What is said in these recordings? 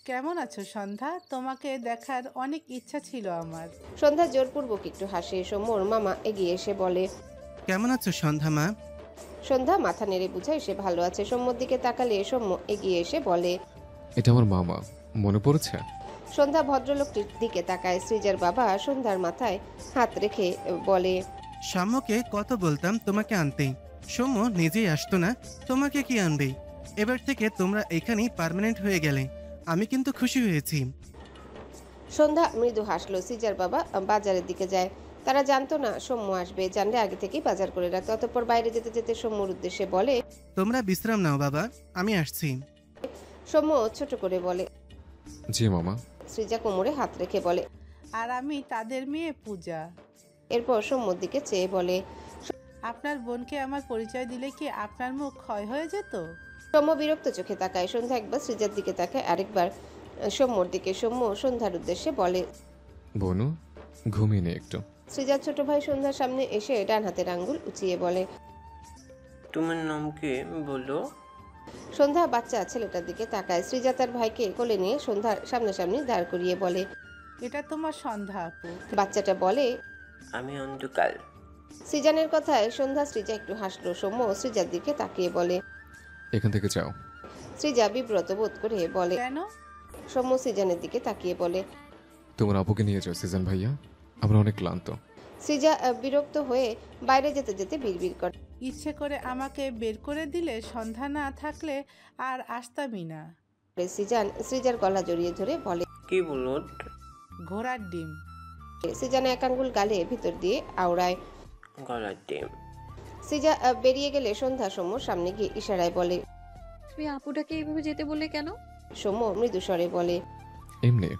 কেমন আছো সন্ধ্যা? তোমাকে দেখার অনেক ইচ্ছা ছিল আমার। সন্ধ্যা জোরপূর্বক একটু হাসে। সৌম্যর মামা এগিয়ে এসে বলে। কেমন আছো সন্ধ্যা মা? সন্ধ্যা মাথা নেড়ে বুঝায় সে ভালো আছে। সৌম্যর দিকে তাকালে সৌম্য এগিয়ে এসে বলে। এটা আমার মামা, মনে পড়েছে? সন্ধ্যা ভদ্রলোকটির দিকে তাকায়। সৃজার বাবা সন্ধ্যার মাথায় হাত রেখে বলে। সাম্যকে কত বলতাম তোমাকে আনতে, সৌম্য নিজেই আসতো না, তোমাকে কি আনবে? এবার থেকে তোমরা এখানেই পার্মানেন্ট হয়ে গেলে আমি কিন্তু খুশি হয়েছি। সন্ধ্যা মৃদু হাসলো। সৃজার বাবা বাজারের দিকে যায়। তারা জানতো না সৌম্য আসবে, জানলে আগে থেকেই বাজার করে রাখতো। অতঃপর বাইরে যেতে যেতে সৌম্যর উদ্দেশ্যে বলে। তোমরা বিশ্রাম নাও বাবা, আমি আসছি। সৌম্য ছোট করে বলে। জি মামা। সৃজা কোমরে হাত রেখে বলে। আর আমি তাদের মেয়ে পূজা। এরপর সৌম্যর দিকে চেয়ে বলে। আপনার বোনকে আমার পরিচয় দিলে কি আপনার মুখ ক্ষয় হয়ে যেত? সৌম্য বিরক্ত চোখে তাকায়। সন্ধ্যা একবার সৃজার দিকে তাকায়, আরেকবার সৌম্যর দিকে। সৌম্য সন্ধ্যার উদ্দেশ্যে বলে। বনু, ঘুমিয়ে নে একটু। সৃজার ছোট ভাই সন্ধ্যার সামনে এসে ডান হাতের আঙ্গুল উঁচিয়ে বলে। তোমার নাম কি বলো? সন্ধ্যা বাচ্চা ছেলেটার দিকে তাকায়। সৃজা তার ভাইকে কোলে নিয়ে সন্ধ্যার সামনাসামনি দাঁড় করিয়ে বলে। এটা তোমার সন্ধ্যা আপু। বাচ্চাটা বলে। আমি অন্ধকার। সৃজানের কথায় সন্ধ্যা সৃজা একটু হাসলো। সৌম্য সৃজার দিকে তাকিয়ে বলে। এখান থেকে যাও। সৃজা বিব্রত বোধ করে বলে। কেন? সৌম্য সৃজানের দিকে তাকিয়ে বলে। তোমার আপুকে নিয়ে যাও সিজন ভাইয়া, আমরা অনেক ক্লান্ত। সৃজা বিরক্ত হয়ে বাইরে যেতে যেতে বিড়বিড় করে। ইচ্ছে করে আমাকে বের করে দিলে, সন্ধ্যা না থাকলে আর আসতামই না। সৃজান সৃজার গলা জড়িয়ে ধরে বলে। কি বলো? ঘোড়ার ডিম। সৃজান এক আঙ্গুল গালে ভিতর দিয়ে আওড়ায়। গলার ডিম। সৃজা বেরিয়ে গেলে সন্ধ্যা সৌম্যর সামনে গিয়ে ইশারায় বলে। তুমি আপুটাকে এইভাবে যেতে বললে কেন? সৌম্য মৃদু স্বরে বলে। এমনি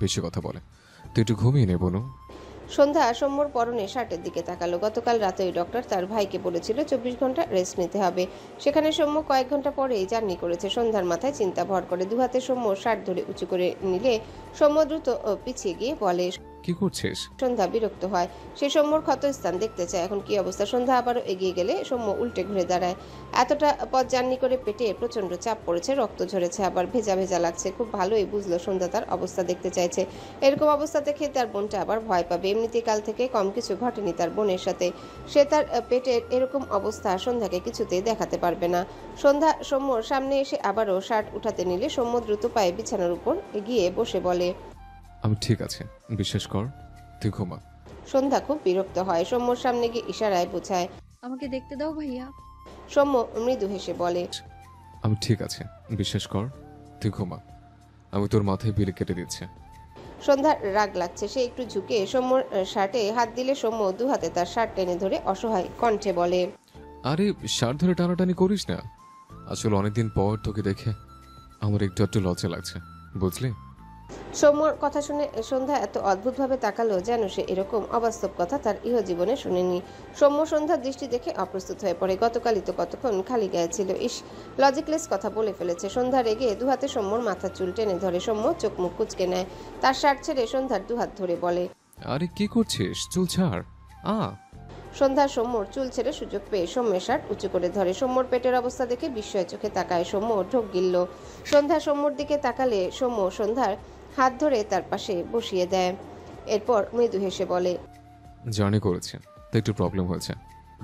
বেশি কথা বলে, তুই একটু ঘুমিয়ে নে বনু। সন্ধ্যা সৌম্যর পরনে শার্টের দিকে তাকালো। গতকাল রাতে ওই ডক্টর তার ভাইকে বলেছিল 24 ঘন্টা রেস্ট নিতে হবে। সেখানে সৌম্য কয়েক ঘন্টা পরেই জার্নি করেছে। সন্ধ্যার মাথায় চিন্তা ভর করে। দুহাতে সৌম্য শার্ট ধরে উঁচু করে নিলে সৌম্য দ্রুত পিছিয়ে গিয়ে বলে। কি করছিস? সন্ধ্যা বিরক্ত হয়। সে সৌম্যর ক্ষতস্থান দেখতে চায় এখন কি অবস্থা। সন্ধ্যা আবারও এগিয়ে গেলে সৌম্য উল্টে ঘুরে দাঁড়ায়। এতটা পথ জার্নি করে পেটে প্রচন্ড চাপ পড়েছে, রক্ত ঝরেছে, আবার ভেজা ভেজা লাগছে। খুব ভালোই বুঝলো সন্ধ্যা তার অবস্থা দেখতে চাইছে। এরকম অবস্থা দেখে তার বোনটা আবার ভয় পাবে। এমনিতেই কাল থেকে কম কিছু ঘটেনি তার বোনের সাথে। সে তার পেটের এরকম অবস্থা সন্ধ্যাকে কিছুতেই দেখাতে পারবে না। সন্ধ্যা সৌম্যর সামনে এসে আবারও শার্ট উঠাতে নিলে সৌম্য দ্রুত পায়ে বিছানার উপর গিয়ে বসে বলে। আমি ঠিক আছে, বিশ্বাস কর, তুই ঘুমা। সন্ধ্যা খুব বিরক্ত হয়। সৌম্যর সামনে গিয়ে ইশারায় বোঝায়। আমাকে দেখতে দাও ভাইয়া। সৌম্য মৃদু হেসে বলে। আমি ঠিক আছে, বিশ্বাস কর, তুই ঘুমা, আমি তোর মাথায় বিলি কেটে দিচ্ছি। সন্ধ্যার রাগ লাগছে। সে একটু ঝুঁকে সৌম্যর শার্টে হাত দিলে সৌম্য দু হাতে তার শার্ট টেনে ধরে অসহায় কণ্ঠে বলে। আরে শার্ট ধরে টানাটানি করিস না, আসলে অনেকদিন পর তোকে দেখে আমার একটু একটু লজ্জা লাগছে, বুঝলি? সৌম্যর কথা শুনে সন্ধ্যা এত অদ্ভুতভাবে তাকালো যেন সে এরকম অবাস্তব কথা তার ইহজীবনে শুনেনি। সৌম্য সন্ধ্যার দৃষ্টি দেখে অপ্রস্তুত হয়ে পড়ে। গতকালই তো কতক্ষণ খালি গায়ে ছিল। ইস, লজিকলেস কথা বলে ফেলেছে। সন্ধ্যা রেগে দুহাতে সৌম্যর মাথার চুল টেনে ধরে। সৌম্য চোখ মুখ কুঁচকে নেয়। তার শার্ট ছেড়ে সন্ধ্যার দুহাত ধরে বলে। আরে কি করছিস, চুল ছাড়। সন্ধ্যা সৌম্যর চুল ছেড়ে সুযোগ পেয়ে সৌম্যের শার্ট উঁচু করে ধরে। সৌম্যর পেটের অবস্থা দেখে বিস্ময় চোখে তাকায়। সৌম্য ঢোক গিলল। সন্ধ্যা সৌম্যর দিকে তাকালে সৌম্য সন্ধ্যার হাত ধরে তার পাশে বসিয়ে দেয়। এরপর মৃদু হেসে বলে। জার্নি করেছে তো একটু প্রবলেম হয়েছে,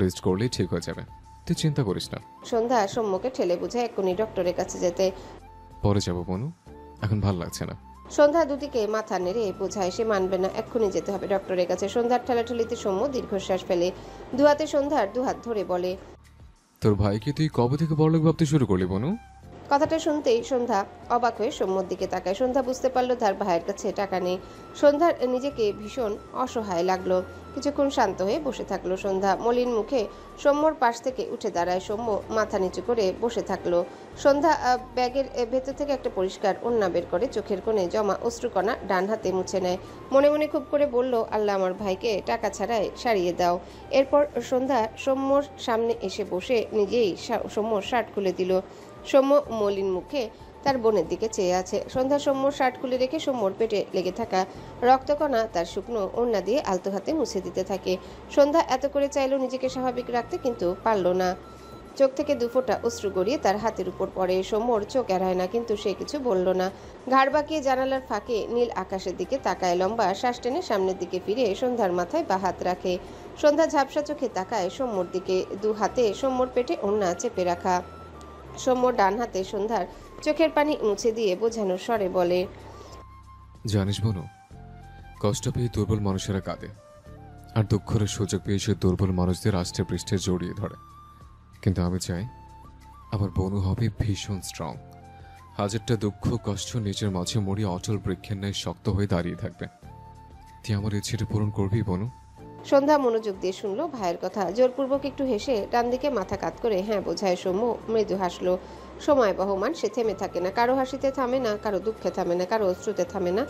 রেস্ট করলেই ঠিক হয়ে যাবে, তুই চিন্তা করিস না। সন্ধ্যা সৌম্যকে ঠেলে বুঝায় এক্ষুনি ডক্টরের কাছে যেতে। পরে যাবো বনু, এখন ভাল লাগছে না। সন্ধ্যা দুদিকে মাথা নেড়ে বোঝায় সে মানবে না, এক্ষুনি যেতে হবে ডক্টরের কাছে। সন্ধ্যার ঠেলাঠেলিতে সৌম্য দীর্ঘশ্বাস ফেলে। দুহাতে সন্ধ্যার দুহাত ধরে বলে। তোর ভাইকে তুই কবে থেকে বড়লোক ভাবতে শুরু করলি বনু? কথাটা শুনতেই সন্ধ্যা অবাক হয়ে সৌম্যর দিকে তাকায়। সন্ধ্যা বুঝতে পারলো তার ভাইয়ের কাছে টাকা নেই। সন্ধ্যার নিজেকে ভীষণ অসহায় লাগলো। কিছুক্ষণ শান্ত হয়ে বসে থাকলো সন্ধ্যা। মলিন মুখে সৌম্যর পাশ থেকে উঠে দাঁড়ায়। সৌম্য মাথা নিচু করে বসে থাকলো। সন্ধ্যা ব্যাগের ভেতর থেকে একটা পরিষ্কার ওড়না বের করে চোখের কোণে জমা অশ্রুকণা ডান হাতে মুছে নেয়। মনে মনে খুব করে বলল, আল্লাহ আমার ভাইকে টাকা ছাড়াই সারিয়ে দাও। এরপর সন্ধ্যা সৌম্যর সামনে এসে বসে নিজেই সৌম্যর শার্ট খুলে দিল। সৌম্য মলিন মুখে তার বোনের দিকে চেয়ে আছে। সন্ধ্যা সৌম্যর শার্ট খুলে রেখে সৌম্যর পেটে লেগে থাকা রক্তকণা তার শুকনো ওড়না দিয়ে আলতো হাতে মুছে দিতে থাকে। সন্ধ্যা এত করে চাইলো নিজেকে স্বাভাবিক রাখতে, কিন্তু পারল না। চোখ থেকে দুফোঁটা অশ্রু গড়িয়ে তার হাতের উপর পড়ে। সৌম্যর চোখ এড়ায় না, কিন্তু সে কিছু বলল না। ঘাড় বাঁকিয়ে জানালার ফাঁকে নীল আকাশের দিকে তাকায়। লম্বা শ্বাস টেনে সামনের দিকে ফিরে সন্ধ্যার মাথায় বা হাত রাখে। সন্ধ্যা ঝাপসা চোখে তাকায় সৌম্যর দিকে। দু হাতে সৌম্যর পেটে ওড়না চেপে রাখা। সৌম্যর ডান হাতে সন্ধ্যার চোখের পানি মুছে দিয়ে বোঝানোর স্বরে বলে, জানিস বনু, কষ্ট পেয়ে দুর্বল মানুষেরা কাঁদে, আর দুঃখের সুযোগ পেয়ে সে দুর্বল মানুষদের আষ্টে পৃষ্ঠে জড়িয়ে ধরে। কিন্তু আমি চাই আমার বনু হবে ভীষণ স্ট্রং। হাজারটা দুঃখ কষ্ট নিজের মাঝে মরিয়ে অটল বৃক্ষের ন্যায় শক্ত হয়ে দাঁড়িয়ে থাকবে। তুই আমার ইচ্ছেটা পূরণ করবি বনু? সন্ধ্যা মনোযোগ দিয়ে শুনলো ভাইয়ের কথা। জোরপূর্বক একটু হেসে ডান দিকে মাথা কাত করে হ্যাঁ বোঝায় সৌম্য মৃদু হাসলো। সময় বহমান, সে থেমে থাকে না। কারো হাসিতে থামে না, কারো দুঃখে থামে না, কারো অশ্রুতে থামে না,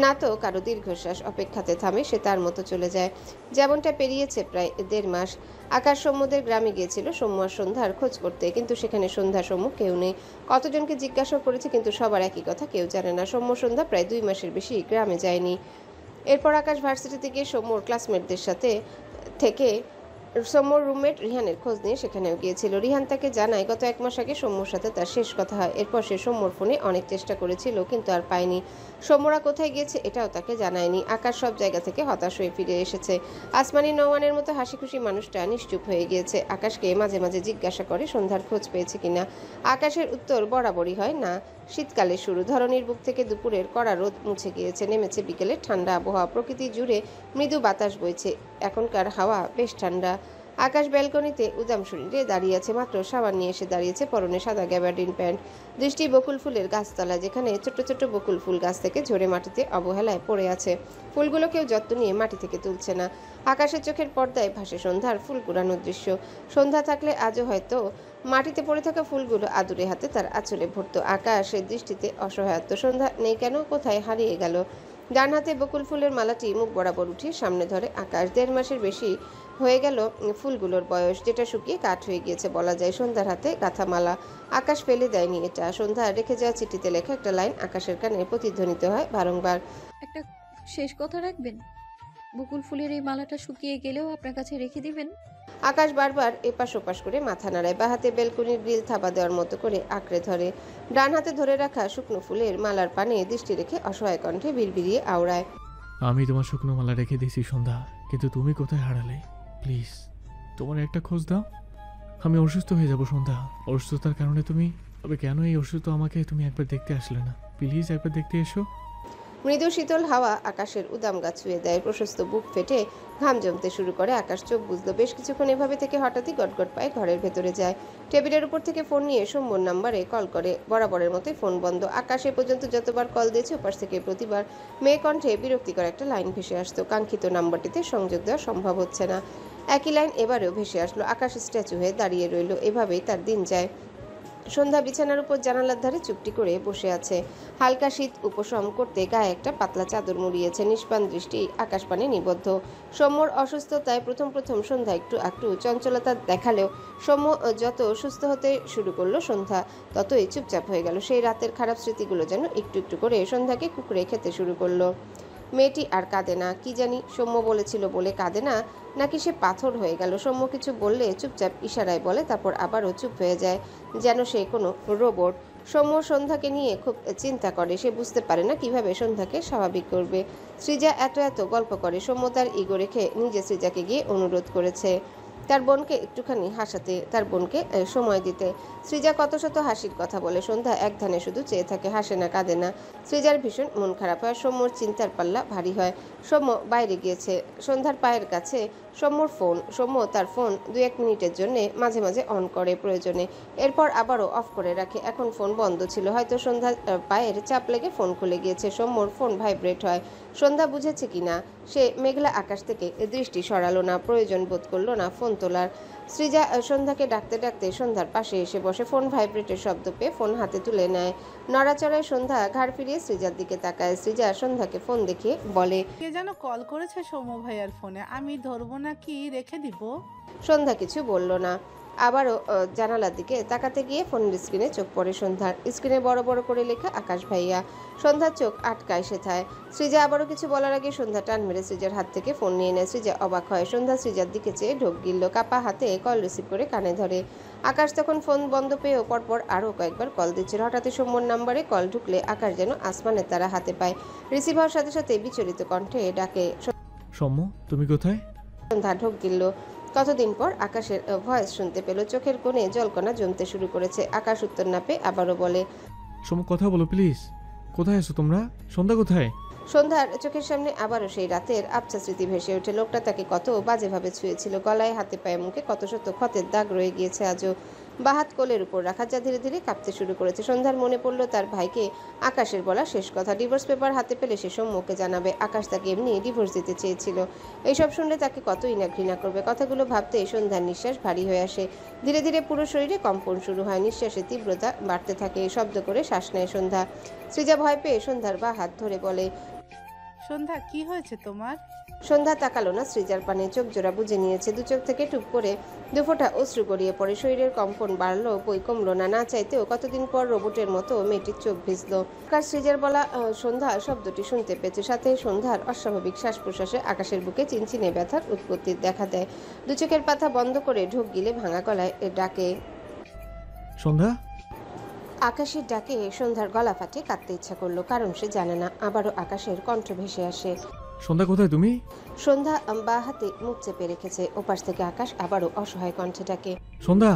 না তো কারো দীর্ঘশ্বাস অপেক্ষাতে থামে। সে তার মতো চলে যায়। যেমনটা পেরিয়েছে প্রায় 1.5 মাস। আকাশ সৌম্যদের গ্রামে গিয়েছিল সৌম্য আর সন্ধ্যার খোঁজ করতে, কিন্তু সেখানে সন্ধ্যা সৌম্য কেউ নেই। কতজনকে জিজ্ঞাসা করেছে, কিন্তু সবার একই কথা, কেউ জানে না। সৌম্য সন্ধ্যা প্রায় 2 মাসের বেশি গ্রামে যায়নি। এরপর আকাশ ভার্সিটিতে গিয়ে সৌম্যর ক্লাসমেটদের সাথে থেকে সৌম্যর রুমমেট রিহানের খোঁজ নিয়ে সেখানেও গিয়েছিল। রিহান তাকে জানায় গত 1 মাস আগে সৌম্যর সাথে তার শেষ কথা হয়। এরপর সে সৌম্যর ফোনে অনেক চেষ্টা করেছিল, কিন্তু আর পায়নি। সৌম্যরা কোথায় গিয়েছে এটাও তাকে জানায়নি। আকাশ সব জায়গা থেকে হতাশ হয়ে ফিরে এসেছে। আসমানি নওয়ানের মতো হাসি খুশি মানুষটা নিশ্চুপ হয়ে গিয়েছে। আকাশকে মাঝে মাঝে জিজ্ঞাসা করে সন্ধ্যার খোঁজ পেয়েছে কিনা। আকাশের উত্তর বরাবরই হয় না। শীতকালের শুরু। ধরনীর বুক থেকে দুপুরের কড়া রোদ মুছে গিয়েছে। নেমেছে বিকেলের ঠান্ডা আবহাওয়া। প্রকৃতি জুড়ে মৃদু বাতাস বইছে। এখনকার হাওয়া বেশ ঠান্ডা। আকাশ ব্যালকনিতে উদাম শরীরে দাঁড়িয়ে আছে। মাত্র সাবান নিয়ে এসে দাঁড়িয়েছে, পরনে সাদা গ্যাবার্ডিন প্যান্ট। দৃষ্টি বকুল ফুলের গাছতলা, যেখানে ছোট্ট ছোট্ট বকুল ফুল গাছ থেকে ঝরে মাটিতে অবহেলায় পড়ে আছে। ফুলগুলো কেউ যত্ন নিয়ে মাটি থেকে তুলছে না। আকাশের চোখের পর্দায় ভাসে সন্ধ্যার ফুল কুড়ানোর দৃশ্য। সন্ধ্যা থাকলে আজও হয়তো মাটিতে পড়ে থাকা ফুলগুলো আদুরে হাতে তার আঁচলে ভরতো। আকাশের দৃষ্টিতে অসহায়ত্ব। সন্ধ্যা নেই কেন, কোথায় হারিয়ে গেল? ডান হাতে বকুল ফুলের মালাটি মুখ বরাবর উঠিয়ে সামনে ধরে আকাশ। 1.5 মাসের বেশি হয়ে গেল ফুলগুলোর বয়স, যেটা শুকিয়ে কাঠ হয়ে গিয়েছে বলা যায়। সন্ধ্যার হাতে গাঁথা মালা। আকাশ ফেলে দেয়নি এটা। সন্ধ্যা রেখে যাওয়া চিঠিতে লেখা একটা লাইন আকাশের কানে প্রতিধ্বনিত হয় বারংবার। একটা শেষ কথা রাখবেন? বকুল ফুলের এই মালাটা শুকিয়ে গেলেও আপনার কাছে রেখে দিবেন? আকাশ বারবার এপাশ ওপাশ করে মাথা নাড়ায়। বা হাতে বেলকনির গ্রিল থাবা দেওয়ার মতো করে আঁকড়ে ধরে। ডান হাতে ধরে রাখা শুকনো ফুলের মালার পানে দৃষ্টি রেখে অসহায় কণ্ঠে বিড়বিড়িয়ে আওড়ায়, আমি তোমার শুকনো মালা রেখে দিয়েছি সন্ধ্যা, কিন্তু তুমি কোথায় হারালে? প্লিজ তোমার একটা খোঁজ দাও। আমি অসুস্থ হয়ে যাব সন্ধ্যা। অসুস্থতার কারণে তুমি, তবে কেন এই অসুস্থ আমাকে তুমি একবার দেখতে আসলে না? প্লিজ একবার দেখতে এসো। মৃদু শীতল হাওয়া আকাশের উদাম গা ছুঁয়ে দেয়। প্রশস্ত বুক ফেটে ঘাম জমতে শুরু করে। আকাশ চোখ বুঝলো। বেশ কিছুক্ষণ এভাবে থেকে হঠাৎই গটগট পায়ে ঘরের ভেতরে যায়। টেবিলের উপর থেকে ফোন নিয়ে সৌম্যর নাম্বারে কল করে। বরাবরের মতোই ফোন বন্ধ। আকাশ এ পর্যন্ত যতবার কল দিয়েছে ওপাশ থেকে প্রতিবার মেয়ে কণ্ঠে বিরক্তিকর একটা লাইন ভেসে আসতো। কাঙ্ক্ষিত নাম্বারটিতে সংযোগ দেওয়া সম্ভব হচ্ছে না। একই লাইন এবারেও ভেসে আসলো। আকাশ স্ট্যাচু হয়ে দাঁড়িয়ে রইল। এভাবেই তার দিন যায়। সন্ধ্যা বিছানার উপর জানালার ধারে চুপটি করে বসে আছে। হালকা শীত উপশম করতে গায়ে একটা পাতলা চাদর মুড়িয়েছে। নিষ্পান দৃষ্টি আকাশপানে নিবদ্ধ। সৌম্যর অসুস্থতায় প্রথম প্রথম সন্ধ্যা একটু চঞ্চলতা দেখালেও সৌম্য যত সুস্থ হতে শুরু করলো সন্ধ্যা ততই চুপচাপ হয়ে গেল। সেই রাতের খারাপ স্মৃতিগুলো যেন একটু একটু করে সন্ধ্যাকে কুকুরে খেতে শুরু করলো। মেয়েটি আর কাঁদে না। কি জানি সৌম্য বলেছিল বলে কাঁদে না, নাকি সে পাথর হয়ে গেল? সৌম্য কিছু বললে চুপচাপ ইশারায় বলে, তারপর আবারও চুপ হয়ে যায়, যেন সে কোনো রোবট। সৌম্য সন্ধ্যাকে নিয়ে খুব চিন্তা করে। সে বুঝতে পারে না কিভাবে সন্ধ্যাকে স্বাভাবিক করবে। সৃজা এত গল্প করে। সৌম্য তার ইগো রেখে নিজে সৃজাকে গিয়ে অনুরোধ করেছে তার বোনকে একটুখানি হাসাতে, তার বোনকে সময় দিতে। সৃজা কত শত হাসির কথা বলে। সন্ধ্যা এক ধ্যানে শুধু চেয়ে থাকে, হাসে না, কাঁদে না। সৃজার ভীষণ মন খারাপ হয়। সৌম্যর চিন্তার পাল্লা ভারী হয়। সৌম্য বাইরে গিয়েছে। সন্ধ্যার পায়ের কাছে সৌম্যর ফোন। সৌম্য তার ফোন 2-1 মিনিটের জন্য মাঝে মাঝে অন করে প্রয়োজনে, এরপর আবারও অফ করে রাখে। এখন ফোন বন্ধ ছিল। হয়তো সন্ধ্যার পায়ের চাপ লেগে ফোন খুলে গিয়েছে। সৌম্যর ফোন ভাইব্রেট হয়। সন্ধ্যা বুঝেছে কিনা সে মেঘলা আকাশ থেকে দৃষ্টি সরালো না, প্রয়োজন বোধ করলো না ফোন তোলার। সৃজা সন্ধ্যাকে ডাকতে ডাকতে সন্ধ্যার পাশে এসে বসে। ফোন ভাইব্রেটের শব্দ পেয়ে ফোন হাতে তুলে নেয়। নড়াচড়ায় সন্ধ্যা ঘাড় ফিরিয়ে সৃজার দিকে তাকায়। সৃজা সন্ধ্যাকে ফোন দেখিয়ে বলে, কে যেন কল করেছে সৌম্য ভাইয়ার ফোনে, আমি ধরবো না কি রেখে দিব? সন্ধ্যা কিছু বলল না। আবারও জানালার দিকে তাকাতে গিয়ে ফোনের স্ক্রিনে চোখ পড়ে সন্ধ্যার। স্ক্রিনে বড় বড় করে লেখা আকাশ ভাইয়া। সন্ধ্যার চোখ আটকায় সেথায়। সৃজা আবারও কিছু বলার আগে সন্ধ্যা টান মেরে সৃজার হাত থেকে ফোন নিয়ে নেয়। সৃজা অবাক হয়। সন্ধ্যা সৃজার দিকে চেয়ে ঢোক গিলল। কাপা হাতে কল রিসিভ করে কানে ধরে। আকাশ তখন ফোন বন্ধ পেয়েও পরপর আরও কয়েকবার কল দিচ্ছিল। হঠাৎই সৌম্যর নাম্বারে কল ঢুকলে আকাশ যেন আসমানের তারা হাতে পায়। রিসিভ হওয়ার সাথে সাথে বিচলিত কণ্ঠে ডাকে, সৌম্য তুমি কোথায়? সন্ধ্যা ঢোক গিলল। কতদিন পর আকাশের ভয়েস শুনতে পেল। চোখের কোণে জলকণা জমতে শুরু করেছে। আকাশ উত্তর না পেয়ে আবারও বলে, সৌম্য কথা বলো প্লিজ। কোথায় আছো তোমরা? সন্ধ্যা কোথায়? সন্ধ্যার চোখের সামনে আবারও সেই রাতের আবছা স্মৃতি ভেসে ওঠে। লোকটা তাকে কত বাজেভাবে ছুঁয়েছিল। গলায়, হাতে, পায়ে, মুখে কত শত ক্ষতের দাগ রয়ে গিয়েছে আজও। বাহাত কোলের উপর রাখা, যা ধীরে ধীরে কাঁপতে শুরু করেছে। সন্ধ্যার মনে পড়ল তার ভাইকে আকাশের বলা শেষ কথা। ডিভোর্স পেপার হাতে পেলে সে সৌম্যকে জানাবে। আকাশ তাকে এমনি ডিভোর্স দিতে চেয়েছিল। এইসব শুনলে তাকে কতই না ঘৃণা করবে। কথাগুলো ভাবতে সন্ধ্যার নিঃশ্বাস ভারী হয়ে আসে। ধীরে ধীরে পুরো শরীরে কম্পন শুরু হয়। নিঃশ্বাসের তীব্রতা বাড়তে থাকে। শব্দ করে শ্বাস নেয় সন্ধ্যা। সৃজা ভয় পেয়ে সন্ধ্যার বা হাত ধরে বলে, সন্ধ্যা কি হয়েছে তোমার? সন্ধ্যা তাকালো না সৃজার পানে। চোখ জোড়া বুঝে নিয়েছে। দু চোখ থেকে টুপ করে দুফোঁটা অশ্রু গড়িয়ে পড়ে। শরীরের কম্পন বাড়লো, বই কমলো না। না চাইতেও কতদিন পর রোবটের মতো মেয়েটির চোখ ভিজলো। আকাশ সৃজার বলা সন্ধ্যা শব্দটি শুনতে পেয়েছে। সাথে সন্ধ্যার অস্বাভাবিক শ্বাস প্রশ্বাসে আকাশের বুকে চিনচিনে ব্যথার উৎপত্তি দেখা দেয়। দু চোখের পাতা বন্ধ করে ঢোক গিলে ভাঙা গলায় ডাকে, সন্ধ্যা? আকাশের ডাকে সন্ধ্যার গলা ফাটে কাঁদতে ইচ্ছা করলো। কারণ সে জানে না। আবারও আকাশের কণ্ঠ ভেসে আসে। সন্ধ্যা কোথায় তুমি? সন্ধ্যা বা হাতে মুখ চেপে রেখেছে। ওপাশ থেকে আকাশ আবারও অসহায় কণ্ঠে ডাকে, সন্ধ্যা?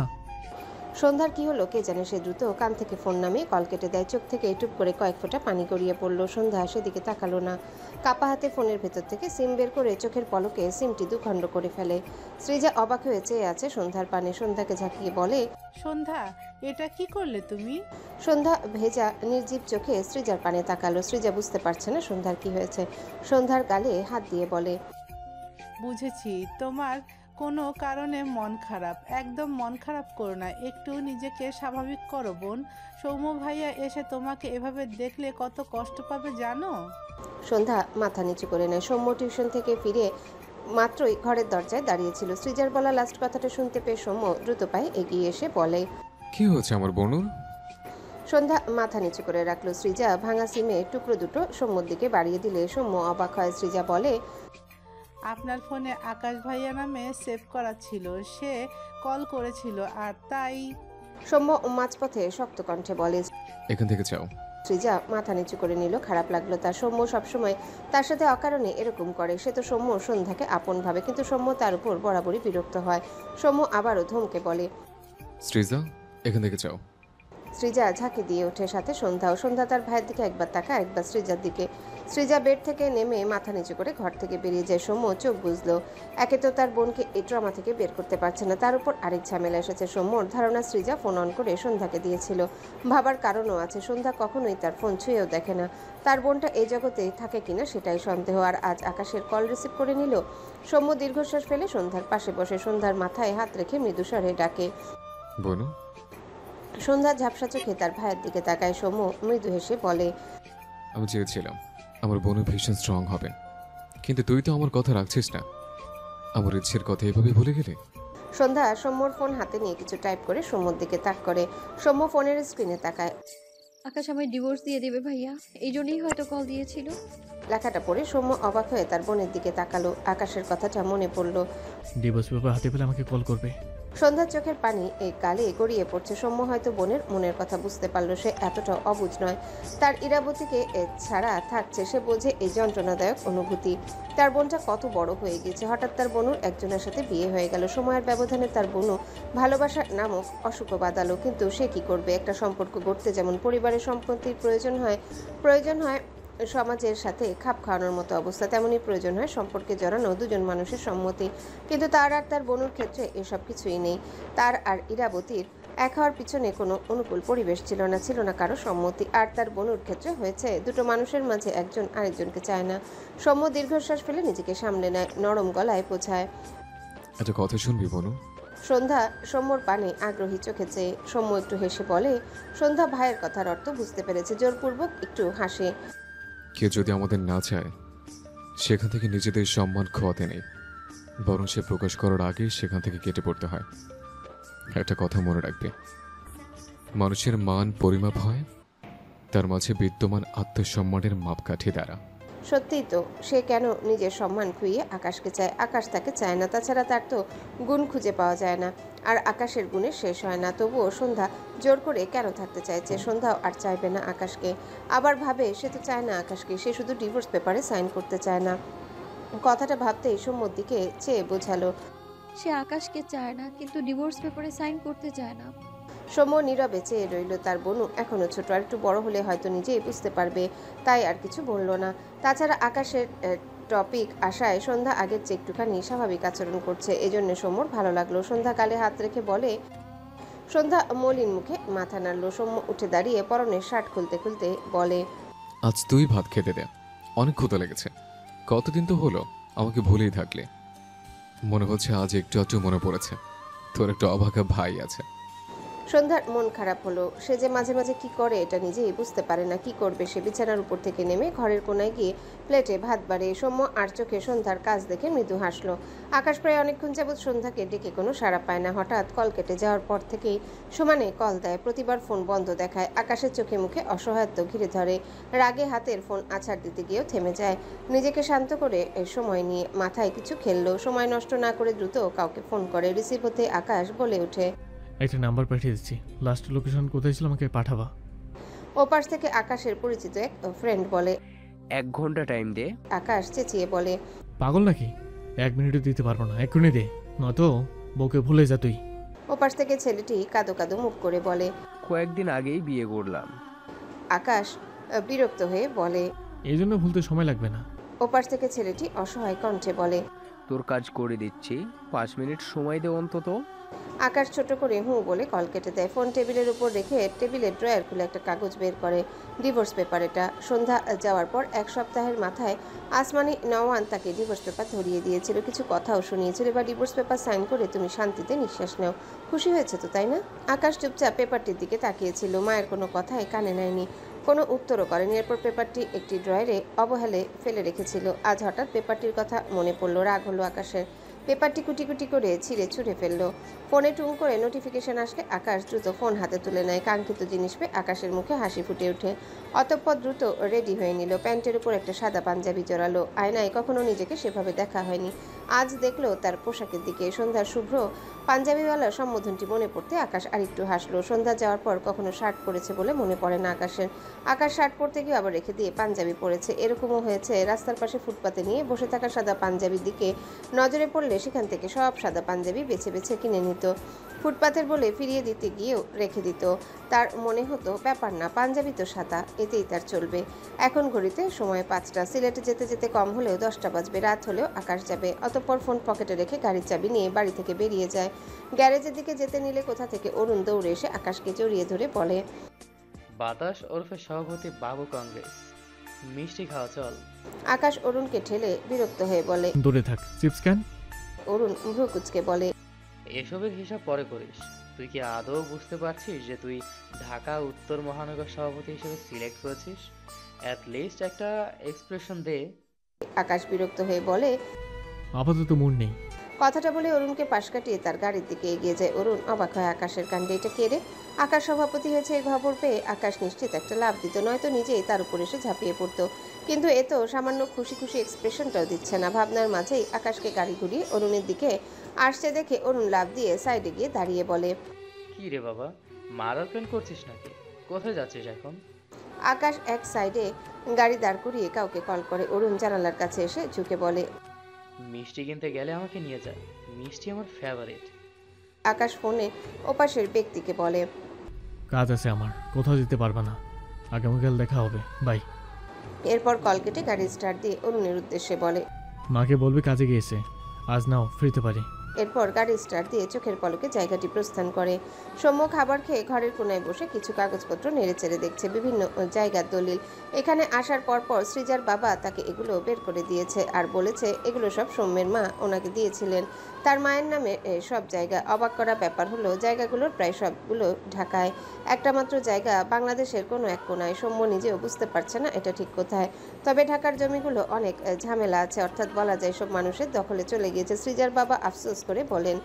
সন্ধ্যার কি হলো কে জানে। সে দ্রুত কান থেকে ফোন নামিয়ে কল কেটে দেয়। চোখ থেকে টুপ করে কয়েক ফোঁটা পানি গড়িয়ে পড়লো। সন্ধ্যা সেদিকে তাকালো না। কাপা হাতে ফোনের ভেতর থেকে সিম বের করে চোখের পলকে সিমটি দুখণ্ড করে ফেলে। সৃজা অবাক হয়ে চেয়ে আছে সন্ধ্যার পানে। সন্ধ্যাকে ঝাঁকিয়ে বলে, সন্ধ্যা, এটা কি করলে তুমি? সন্ধ্যা ভেজা নির্জীব চোখে সৃজার পানে তাকালো। সৃজা বুঝতে পারছে না সন্ধ্যার কি হয়েছে। সন্ধ্যার গালে হাত দিয়ে বলে, বুঝেছি, তোমার কোনো কারণে মন খারাপ। একদম মন খারাপ করো না, একটু নিজেকে স্বাভাবিক করো বোন। সৌম্য ভাইয়া এসে তোমাকে এভাবে দেখলে কত কষ্ট পাবে জানো? সন্ধ্যা মাথা নিচু করে নেয়। সৌম্য টিউশন থেকে ফিরে মাত্রই ঘরের দরজায় দাঁড়িয়েছিল। সৃজার বলা লাস্ট কথাটা শুনতে পেয়ে সৌম্য দ্রুত পায়ে এগিয়ে এসে বলে, কি হচ্ছে আমার বনুর? সন্ধ্যা মাথা নিচু করে রাখলো। সৃজা ভাঙা সিমে টুকরো দুটো সৌম্যর দিকে বাড়িয়ে দিলে সৌম্য অবাক হয়। সৃজা বলে, আপনার ফোনে আকাশ ভাইয়া নামে সেভ করা ছিল, সে কল করেছিল আর তাই। সৌম্য মাঝপথে শক্ত কণ্ঠে বলে। এখান থেকে যাও। সৃজা মাথা নিচু করে নিল। খারাপ লাগলো তার। সৌম্য সবসময় তার সাথে অকারণে এরকম করে। সে তো সৌম্য সন্ধ্যাকে আপন ভাবে, কিন্তু সৌম্য তার উপর বরাবরই বিরক্ত হয়। সৌম্য আবারও ধমকে বলে, শ্রীজা, এখান থেকে যাও। সৃজা ঝাঁকি দিয়ে ওঠে, সাথে সন্ধ্যাও। সন্ধ্যা তার ভাইয়ের দিকে একবার তাকায়, একবার সৃজার দিকে। সৃজা বেড থেকে নেমে মাথা নিচু করে ঘর থেকে বেরিয়ে যায়। সৌম্য চোখ বুঝলো। একে তো তার বোনকে এই ট্রমা থেকে বের করতে পারছে না, তার উপর আরেক ঝামেলা এসেছে। সৌম্যর ধারণা সৃজা ফোন অন করে সন্ধ্যাকে দিয়েছিল। ভাবার কারণও আছে, সন্ধ্যা কখনোই তার ফোন ছুঁয়েও দেখে না। তার বোনটা এই জগতে থাকে কিনা সেটাই সন্দেহ। আর আজ আকাশের কল রিসিভ করে নিল। সৌম্য দীর্ঘশ্বাস ফেলে সন্ধ্যার পাশে বসে সন্ধ্যার মাথায় হাত রেখে মৃদুস্বরে ডাকে, বনু। সন্ধ্যা ঝাপসা চোখে তার ভাইয়ের দিকে তাকায়। সৌম্য মৃদু হেসে বলে, আমি চেয়েছিলাম আমার বোনও ভীষণ স্ট্রং হবে, কিন্তু তুই তো আমার কথা রাখছিস না। আমার ইচ্ছের কথা এভাবে ভুলে গেলে। সন্ধ্যা সৌম্যর ফোন হাতে নিয়ে কিছু টাইপ করে সৌম্যর দিকে তাক করে। সৌম্য ফোনের স্ক্রিনে তাকায়। আকাশ আমায় ডিভোর্স দিয়ে দেবে ভাইয়া, এই জন্যই হয়তো কল দিয়েছিল। লেখাটা পড়ে সৌম্য অবাক হয়ে তার বোনের দিকে তাকালো। আকাশের কথাটা মনে পড়ল। ডিভোর্স পেপার হাতে পেলে আমাকে কল করবে। সন্ধ্যার চোখের পানি এই গালে গড়িয়ে পড়ছে। সৌম্য হয়তো বোনের মনের কথা বুঝতে পারলো। সে এতটা অবুঝ নয়। তার ইরাবতীকে ছাড়া থাকছে, সে বোঝে এই যন্ত্রণাদায়ক অনুভূতি। তার বোনটা কত বড় হয়ে গেছে। হঠাৎ তার বোনুর একজনের সাথে বিয়ে হয়ে গেল। সময়ের ব্যবধানে তার বোনও ভালোবাসার নামক অসুখও বাঁধালো। কিন্তু সে কি করবে? একটা সম্পর্ক গড়তে যেমন পরিবারের সম্পত্তির প্রয়োজন হয় সমাজের সাথে খাপ খাওয়ানোর মতো অবস্থা, তেমনই প্রয়োজন হয় সম্পর্কে জড়ানো দুজন মানুষের সম্মতি। কিন্তু তার আর তার বোনুর ক্ষেত্রে এসব কিছুই নেই। তার আর ইরাবতীর এক হওয়ার পিছনে কোনো অনুকূল পরিবেশ ছিল না কারো সম্মতি। আর তার বোনুর ক্ষেত্রে হয়েছে দুটো মানুষের মাঝে একজন আরেকজনকে চায় না। সৌম্য দীর্ঘশ্বাস ফেলে নিজেকে সামলে নেয়, নরম গলায় পোছায়, একটা কথা শুনবি বনু? সন্ধ্যা সৌম্যর পানে আগ্রহী চোখে চেয়ে। সৌম্য একটু হেসে বলে। সন্ধ্যা ভাইয়ের কথার অর্থ বুঝতে পেরেছে। জোরপূর্বক একটু হাসে। কেউ যদি আমাদের না চায়, সেখান থেকে নিজেদের সম্মান খোয়াতে নেই, বরং সে প্রকাশ করার আগে সেখান থেকে কেটে পড়তে হয়। একটা কথা মনে রাখবে, মানুষের মান পরিমাপ হয় তার মাঝে বিদ্যমান আত্মসম্মানের মাপকাঠি দ্বারা। সত্যিই তো, সে কেন নিজের সম্মান খুইয়ে আকাশকে চায়? আকাশ তাকে চায় না। তাছাড়া তার তো গুণ খুঁজে পাওয়া যায় না, আর আকাশের গুণে শেষ হয় না। তবুও সন্ধ্যা জোর করে কেন থাকতে চাইছে? সন্ধ্যাও আর চাইবে না আকাশকে। আবার ভাবে সে তো চায় না আকাশকে, সে শুধু ডিভোর্স পেপারে সাইন করতে চায় না। কথাটা ভাবতেই সৌম্যর দিকে চেয়ে বোঝালো। সে আকাশকে চায় না, কিন্তু ডিভোর্স পেপারে সাইন করতে চায় না। সৌম্য নীরবে চেয়ে রইল। তার বোনু এখনো ছোট, আর একটু বড় হলে হয়তো নিজেই বুঝতে পারবে, তাই আর কিছু বলল না। তাছাড়া আকাশের টপিক আশায় সন্ধ্যা আগের চেয়ে একটুখানি স্বাভাবিক আচরণ করছে, এজন্য সৌম্যর ভালো লাগলো। সন্ধ্যা গালে হাত রেখে বলে। সন্ধ্যা মলিন মুখে মাথা নাড়ল। সৌম্য উঠে দাঁড়িয়ে পরনের শার্ট খুলতে খুলতে বলে, আজ তুই ভাত খেতে দে, অনেক ক্ষুধা লেগেছে। কতদিন তো হলো আমাকে ভুলেই থাকলে। মনে হচ্ছে আজ একটু একটু মনে পড়েছে তোর একটা অভাগা ভাই আছে। সন্ধ্যার মন খারাপ হলো। সে যে মাঝে মাঝে কি করে এটা নিজেই বুঝতে পারে না। কি করবে সে? বিছানার উপর থেকে নেমে ঘরের কোনায় গিয়ে প্লেটে ভাত বাড়ে। সৌম্য আর চোখে সন্ধ্যার কাজ দেখে মৃদু হাসলো। আকাশ প্রায় অনেকক্ষণ যাবৎ সন্ধ্যাকে ডেকে কোনো সাড়া পায় না। হঠাৎ কল কেটে যাওয়ার পর থেকেই সমানে কল দেয়। প্রতিবার ফোন বন্ধ দেখায়। আকাশের চোখে মুখে অসহায়ত্ব ঘিরে ধরে। রাগে হাতের ফোন আছাড় দিতে গিয়েও থেমে যায়। নিজেকে শান্ত করে সময় নিয়ে মাথায় কিছু খেললো। সময় নষ্ট না করে দ্রুত কাউকে ফোন করে। রিসিভ হতে আকাশ বলে ওঠে, একটা নাম্বার পাঠিয়ে দিচ্ছি, লাস্ট লোকেশন কোথায় ছিল আমাকে পাঠাবা। ওপাশ থেকে আকাশের পরিচিত এক ফ্রেন্ড বলে। 1 ঘন্টা টাইম দে। আকাশ চেঁচিয়ে বলে, পাগল নাকি? 1 মিনিটও দিতে পারবো না, এক্ষুনি দে, নয়তো বউকে ভুলে যা তুই। ওপাশ থেকে ছেলেটি কাঁদো কাঁদো মুখ করে বলে। কয়েকদিন আগেই বিয়ে করলাম। আকাশ বিরক্ত হয়ে বলে। এই জন্য ভুলতে সময় লাগবে না। ওপাশ থেকে ছেলেটি অসহায় কণ্ঠে বলে, তোর কাজ করে দিচ্ছি, 5 মিনিট সময় দে অন্তত। আকাশ ছোট করে হুঁ বলে কল কেটে দেয়। ফোন টেবিলের উপর রেখে টেবিলের ড্রয়ার খুলে একটা কাগজ বের করে। ডিভোর্স পেপার এটা। সন্ধ্যা যাওয়ার পর 1 সপ্তাহের মাথায় আসমানি নওয়ান তাকে ডিভোর্স পেপার ধরিয়ে দিয়েছিল, কিছু কথাও শুনিয়েছিল। এবার ডিভোর্স পেপার সাইন করে তুমি শান্তিতে নিঃশ্বাস নাও। খুশি হয়েছে তো, তাই না? আকাশ চুপচাপ পেপারটির দিকে তাকিয়েছিল। মায়ের কোনো কথাই কানে নেয়নি, কোনো উত্তরও করেনি। এরপর পেপারটি একটি ড্রয়ারে অবহেলে ফেলে রেখেছিল। আজ হঠাৎ পেপারটির কথা মনে পড়ল। রাগ হলো আকাশের। পেপারটি কুটি কুটি করে ছিঁড়ে ছুঁড়ে ফেললো। ফোনে টুং করে নোটিফিকেশন আসলে আকাশ দ্রুত ফোন হাতে তুলে নেয়। কাঙ্ক্ষিত জিনিস পেয়ে আকাশের মুখে হাসি ফুটে ওঠে। অতঃপর দ্রুত রেডি হয়ে নিল। প্যান্টের উপর একটা সাদা পাঞ্জাবি জড়ালো। আয়নায় কখনো নিজেকে সেভাবে দেখা হয়নি। আজ দেখলো তার পোশাকের দিকে। সন্ধ্যার শুভ্র পাঞ্জাবিওয়ালার সম্বোধনটি মনে পড়তে আকাশ আরেকটু হাসলো। সন্ধ্যা যাওয়ার পর কখনো শার্ট পরেছে বলে মনে পড়ে না আকাশের। আকাশ শার্ট পরতে গিয়ে আবার রেখে দিয়ে পাঞ্জাবি পরেছে। এরকমও হয়েছে, রাস্তার পাশে ফুটপাতে নিয়ে বসে থাকা সাদা পাঞ্জাবির দিকে নজরে পড়লে সেখান থেকে সব সাদা পাঞ্জাবি বেছে বেছে কিনে নিত। ফুটপাতের বলে ফিরিয়ে দিতে গিয়েও রেখে দিত। তার মনে হতো ব্যাপার না, পাঞ্জাবি তো সাদা, এতেই তার চলবে। এখন ঘড়িতে সময় 5টা। সিলেটে যেতে যেতে কম হলেও 10টা বাজবে। রাত হলেও আকাশ যাবে। অতঃপর ফোন পকেটে রেখে গাড়ির চাবি নিয়ে বাড়ি থেকে বেরিয়ে যায়। গ্যারেজের দিকে যেতে নিলে কোথা থেকে অরুণ দৌড়ে এসে আকাশকে জড়িয়ে ধরে বলে, বাতাস ওরফে সভাপতি বাবু কংগ্রেস, মিষ্টি খাওয়া চল। আকাশ অরুণকে ঠেলে বিরক্ত হয়ে বলে। দূরে থাক, চিপস ক্যান। অরুণ ভ্রু কুঁচকে বলে, এসবের হিসাব পরে করিস। তুই কি আদৌ বুঝতে পারছিস যে তুই ঢাকা উত্তর মহানগর সভাপতি হিসেবে সিলেক্ট করেছিস? অ্যাট লিস্ট একটা এক্সপ্রেশন দে। আকাশ বিরক্ত হয়ে বলে। আপাতত মুড নেই। কথাটা বলে অরুণকে পাশ কাটিয়ে তার গাড়ির দিকে এগিয়ে যায়। অরুণ অবাক হয় আকাশের কাণ্ডে। এটা কে রে? আকাশ সভাপতি হয়েছে এই খবর পেয়ে আকাশ নিশ্চিত একটা লাভ দিত, নয়তো নিজেই তার উপর এসে ঝাঁপিয়ে পড়তো। কিন্তু এ তো সামান্য খুশি খুশি এক্সপ্রেশনটাও দিচ্ছে না। ভাবনার মাঝেই আকাশকে গাড়ি ঘুরিয়ে অরুণের দিকে আসছে দেখে অরুণ লাভ দিয়ে সাইডে গিয়ে দাঁড়িয়ে বলে, কি রে বাবা, মারার প্ল্যান করছিস নাকি? কোথায় যাচ্ছিস এখন? আকাশ এক সাইডে গাড়ি দাঁড় করিয়ে কাউকে কল করে। অরুণ জানালার কাছে এসে ঝুঁকে বলে, মিষ্টি কিনতে গেলে আমাকে নিয়ে যা, মিষ্টি আমার ফেভারিট। আকাশ ফোনে ওপাশের ব্যক্তিকে বলে, কাজ আছে আমার, কোথাও যেতে পারবে না, আগামীকাল দেখা হবে, বাই। এরপর কল কেটে গাড়ি স্টার্ট দিয়ে অরুণের উদ্দেশ্যে বলে, মাকে বলবে কাজে গিয়েছে, আজ নাও ফিরতে পারি। এরপর গাড়ি স্টার্ট দিয়ে চোখের পলকে জায়গাটি প্রস্থান করে। সৌম্য খাবার খেয়ে ঘরের কোনায় বসে কিছু কাগজপত্র নেড়েচেড়ে দেখছে, বিভিন্ন জায়গার দলিল। এখানে আসার পর সৃজার বাবা তাকে এগুলো বের করে দিয়েছে আর বলেছে এগুলো সব সৌম্যের মা ওনাকে দিয়েছিলেন। তার মায়ের নামে সব জায়গা। অবাক করা ব্যাপার হলো জায়গাগুলোর প্রায় সবগুলো ঢাকায়, একটা মাত্র জায়গা বাংলাদেশের কোনো এক কোনায়। সৌম্য নিজেও বুঝতে পারছে না এটা ঠিক কোথায়। তবে ঢাকার জমিগুলো অনেক ঝামেলা আছে, অর্থাৎ বলা যায় সব মানুষের দখলে চলে গিয়েছে। সৃজার বাবা আফসোস করে বলেন,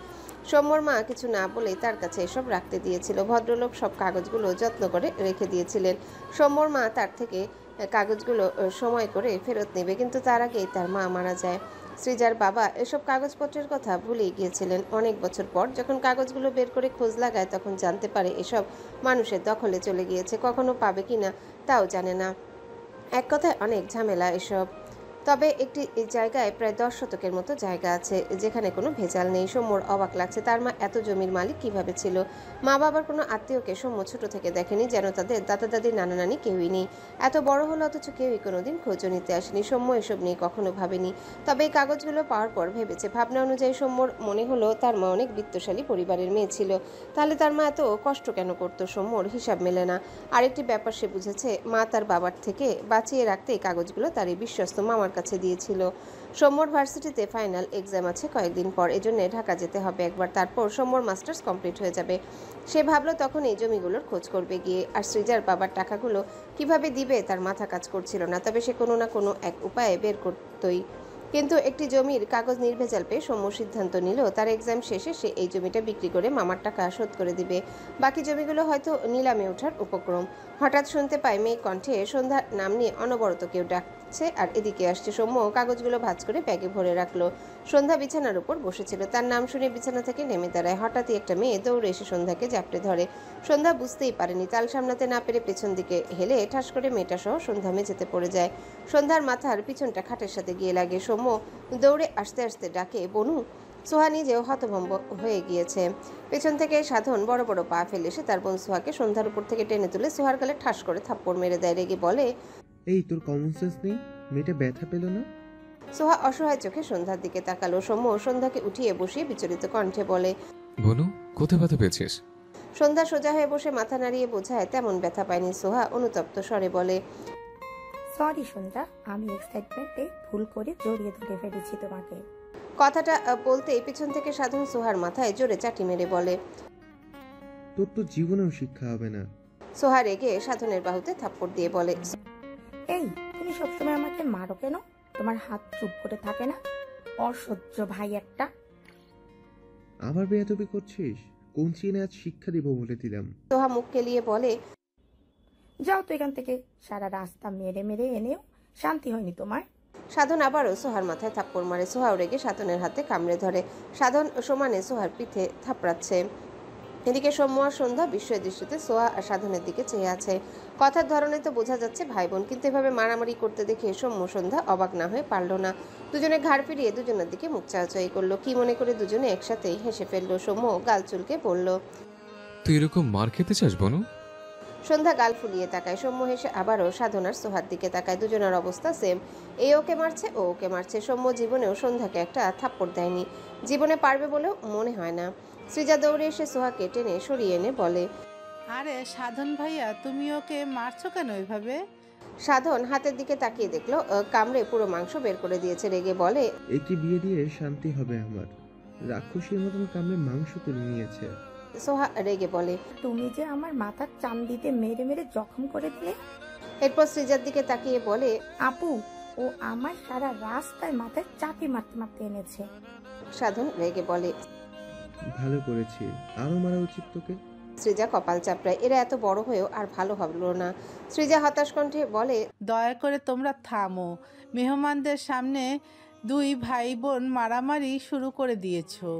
সৌম্যর মা কিছু না বলেই তার কাছে এসব রাখতে দিয়েছিল। ভদ্রলোক সব কাগজগুলো যত্ন করে রেখে দিয়েছিলেন। সৌম্যর মা তার থেকে কাগজগুলো সময় করে ফেরত নেবে, কিন্তু তার আগেই তার মা মারা যায়। সৃজার বাবা এসব কাগজপত্রের কথা ভুলেই গিয়েছিলেন। অনেক বছর পর যখন কাগজগুলো বের করে খোঁজ লাগায় তখন জানতে পারে এসব মানুষের দখলে চলে গিয়েছে, কখনো পাবে কিনা তাও জানে না। এক কথায় অনেক ঝামেলা এসব। তবে একটি জায়গায় প্রায় 10 শতকের মতো জায়গা আছে যেখানে কোনো ভেজাল নেই। সৌম্যর অবাক লাগছে, তার মা এত জমির মালিক কিভাবে ছিল। মা বাবার কোনো আত্মীয়কে সৌম্য ছোট থেকে দেখেনি, যেন তাদের দাদা দাদি নানা নানি কেউই নেই। এত বড় হলো অথচ কেউই কোনোদিন খোঁজও নিতে আসেনি। সৌম্য এসব নিয়ে কখনো ভাবেনি। তবে এই কাগজগুলো পাওয়ার পর ভেবেছে। ভাবনা অনুযায়ী সৌম্যর মনে হলো তার মা অনেক বিত্তশালী পরিবারের মেয়ে ছিল। তাহলে তার মা এত কষ্ট কেন করতো? সৌম্যর হিসাব মেলে না। আরেকটি ব্যাপার সে বুঝেছে, মা তার বাবার থেকে বাঁচিয়ে রাখতে এই কাগজগুলো তারই বিশ্বস্ত মামার কাছে দিয়েছিল। সৌম্যর ভার্সিটিতে ফাইনাল এক্সাম আছে কয়েকদিন পর, এজন্য ঢাকা যেতে হবে একবার, তারপর সৌম্যর মাস্টার্স কমপ্লিট হয়ে যাবে। সে ভাবলো তখন এই জমিগুলোর খোঁজ করবে গিয়ে। আর সৃজার বাবার টাকাগুলো কিভাবে দিবে তার মাথা কাজ করছিল না, তবে সে কোনো না কোনো এক উপায়ে বের করতই। কিন্তু একটি জমির কাগজ নির্ভেজাল পেয়ে সৌম্য সিদ্ধান্ত নিল তার এক্সাম শেষে সে এই জমিটা বিক্রি করে মামার টাকা শোধ করে দিবে। বাকি জমিগুলো হয়তো নিলামে ওঠার উপক্রম। হঠাৎ শুনতে পায় মেয়ে কণ্ঠে সন্ধ্যা নাম নিয়ে অনবরত কেউ ডাকছে আর এদিকে আসছে। সৌম্য কাগজগুলো ভাঁজ করে ব্যাগে ভরে রাখলো। সন্ধ্যা বিছানার উপর বসেছিল, তার নাম শুনে বিছানা থেকে নেমে দাঁড়ায়। হঠাৎই একটা মেয়ে দৌড়ে এসে সন্ধ্যাকে জাপটে ধরে। সন্ধ্যা বুঝতেই পারেনি, তাল সামলাতে না পেরে পেছন দিকে হেলে ঠাস করে মেয়েটা সহ সন্ধ্যা মেঝেতে পড়ে যায়। সন্ধ্যার মাথার পিছনটা খাটের সাথে গিয়ে লাগে। সৌম্য দৌড়ে আসতে আসতে ডাকে, বনু। সোহা নিজেও হতভম্ব হয়ে গিয়েছে। পেছন থেকে সাধন বড় বড় পা ফেলে এসে তার বোন সোহাকে সন্ধ্যার উপর থেকে টেনে তুলে সোহার গালে ঠাস করে থাপ্পড় মেরে দেয়। রেগে বলে, এই তোর কমন সেন্স নেই? মেয়েটা ব্যথা পেল না? সোহা অসহায় চোখে সন্ধ্যার দিকে তাকালো। সৌম্য সন্ধ্যাকে উঠিয়ে বসিয়ে বিচলিত কণ্ঠে বলে, বনু, কোথায় ব্যথা পেয়েছিস? সন্ধ্যা সোজা হয়ে বসে মাথা নাড়িয়ে বোঝায় তেমন ব্যথা পায়নি। সোহা অনুতপ্ত স্বরে বলে, সরি সন্ধ্যা, আমি এক্সাইটমেন্টে ভুল করে জড়িয়ে ধরে ফেলেছি তোমাকে। কথাটা বলতেই পিছন থেকে সাধন সোহার মাথায় জোরে চাটি মেরে বলে, তোর তো জীবনেও শিক্ষা হবে না। সোহা রেগে সাধনের বাহুতে থাপ্পড় দিয়ে বলে, এই তুমি সবসময় আমাকে মারো কেন? তোমার হাত চুপ করে থাকে না? অসহ্য ভাই একটা। আবার বেয়াদবি করছিস? কোন চিনে আজ শিক্ষা দিব বলে দিলাম। সোহা মুখ কেলিয়ে বলে, যাও তো এখান থেকে। সারা রাস্তা মেরে মেরে এনেও শান্তি হয়নি তোমার? সাধন আবারও সোহার মাথায় থাপ্পড় মারে। সোহাও রেগে সাধনের হাতে কামড়ে ধরে। সাধন সমানে সোহার পিঠে থাপড়াচ্ছে। এদিকে সৌম্য আর সন্ধ্যা বিস্ময় দৃষ্টিতে সোহা আর সাধনের দিকে চেয়ে আছে। কথার ধরনে তো বোঝা যাচ্ছে ভাই বোন, কিন্তু এভাবে মারামারি করতে দেখে সৌম্য সন্ধ্যা অবাক না হয়ে পারল না। দুজনে ঘাড় ফিরিয়ে দুজনের দিকে মুখ চাওয়াচাই করলো। কি মনে করে দুজনে একসাথেই হেসে ফেললো। সৌম্য গাল চুলকে বলল, তুই এরকম মার খেতে চাস বনু? সন্ধ্যা গাল ফুলিয়ে তাকায়। সৌম্য হেসে আবারও সাধনার সোহার দিকে তাকায়। দুজনের অবস্থা সেম। এ ওকে মারছে, ও ওকে মারছে। সৌম্য জীবনেও সন্ধ্যাকে একটা থাপ্পড় দেয়নি, জীবনে পারবে বলেও মনে হয় না। সৃজা দৌড়ে এসে সোহাকে টেনে সরিয়ে এনে বলে, আরে সাধন ভাইয়া, তুমি ওকে মারছো কেন এভাবে? সাধন হাতের দিকে তাকিয়ে দেখলো কামড়ে পুরো মাংস বের করে দিয়েছে। রেগে বলে, একটি বিয়ে দিয়ে শান্তি হবে আমার। রাক্ষসীর মতন কামড়ে মাংস তুলে নিয়েছে। সোহা রেগে বলে, তুমি যে আমার মাথার চান্দিতে মেরে মেরে জখম করে দিলে। এরপর সৃজার দিকে তাকিয়ে বলে, আপু, ও আমার সারা রাস্তায় মাথায় চাপি মারতে মারতে এনেছে। সাধন রেগে বলে, ভালো করেছি, আরো মারা উচিত তোকে। সৃজা কপাল চাপড়ায়। এরা এত বড় হয়েও আর ভালো হলো না। সৃজা হতাশ কণ্ঠে বলে, দয়া করে তোমরা থামো। মেহমানদের সামনে দুই ভাই বোন মারামারি শুরু করে দিয়েছো।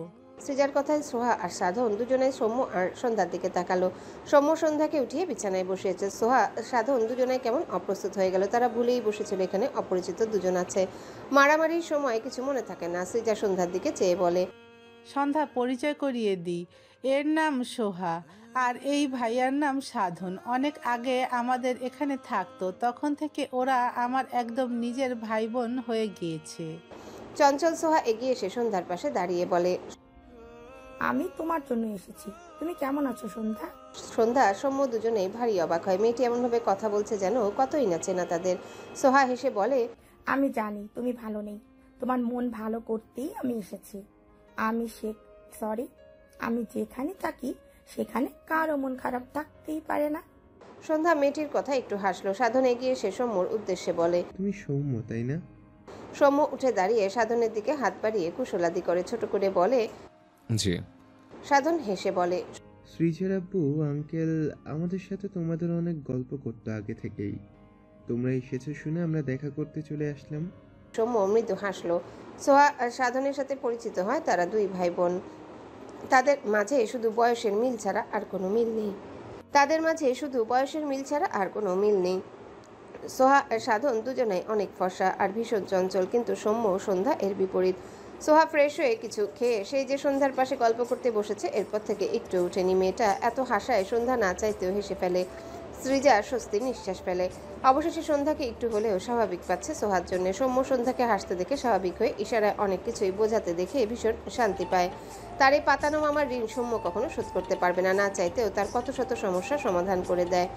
সৃজার কথায় সোহা আর সাধন দুজনেই সৌম্য আর সন্ধ্যার দিকে তাকালো। সৌম্য সন্ধ্যাকে উঠিয়ে বিছানায় বসিয়েছে। সোহা সাধন দুজনেই কেমন অপ্রস্তুত হয়ে গেল। তারা ভুলেই বসেছিল এখানে অপরিচিত দুজন আছে। মারামারির সময় কিছু মনে থাকে না। সৃজা সন্ধ্যার দিকে চেয়ে বলে, সন্ধ্যা, পরিচয় করিয়ে দিই, এর নাম সোহা আর এই ভাইয়ার নাম সাধন। অনেক আগে আমাদের এখানে থাকতো, তখন থেকে ওরা আমার একদম নিজের ভাই বোন হয়ে গিয়েছে। চঞ্চল সোহা এগিয়ে এসে সন্ধ্যার পাশে দাঁড়িয়ে বলে, আমি তোমার জন্য এসেছি। তুমি কেমন আছো সন্ধ্যা? সন্ধ্যা সৌম্য দুজনেই ভারী অবাক হয়। মেয়েটি এমনভাবে কথা বলছে যেন কতই না চেনা তাদের। সোহা হেসে বলে, আমি জানি তুমি ভালো নেই, তোমার মন ভালো করতেই আমি এসেছি। আমি যেখানে থাকি সেখানে কারো মন খারাপ থাকতেই পারে না। সন্ধ্যা মেয়েটির কথা একটু হাসলো। সাধন এগিয়ে এসে সৌম্যর উদ্দেশ্যে বলে, তুমি সৌম্য তাই না? সৌম্য উঠে দাঁড়িয়ে সাধনের দিকে হাত বাড়িয়ে কুশলাদি করে ছোট করে বলে, জি। সাধন হেসে বলে, সৃজের আব্বু আঙ্কেল আমাদের সাথে তোমাদের অনেক গল্প করতো আগে থেকেই। তোমরা এসেছো শুনে আমরা দেখা করতে চলে আসলাম। সৌম্য মৃদু হাসলো। সোহা আর সাধনের সাথে পরিচিত হয় তারা দুই ভাই বোন। তাদের মাঝে শুধু বয়সের মিল ছাড়া আর কোনো মিল নেই। সোহা আর সাধন দুজনেই অনেক ফর্সা আর ভীষণ চঞ্চল, কিন্তু সৌম্য সন্ধ্যা এর বিপরীত। সোহা ফ্রেশ হয়ে কিছু খেয়ে সেই যে সন্ধ্যার পাশে গল্প করতে বসেছে, এরপর থেকে একটু উঠেনি। মেয়েটা এত হাসায় সন্ধ্যা না চাইতেও হেসে ফেলে। সৃজা স্বস্তির নিঃশ্বাস ফেলে। অবশেষে সন্ধ্যাকে একটু হলেও স্বাভাবিক পাচ্ছে সোহার জন্য। সৌম্য সন্ধ্যাকে হাসতে দেখে স্বাভাবিক হয়ে ইশারায় অনেক কিছুই বোঝাতে দেখে ভীষণ শান্তি পায়। তার এই পাতানো মামার ঋণ সৌম্য কখনো শোধ করতে পারবে না, না চাইতেও তার কত শত সমস্যার সমাধান করে দেয়।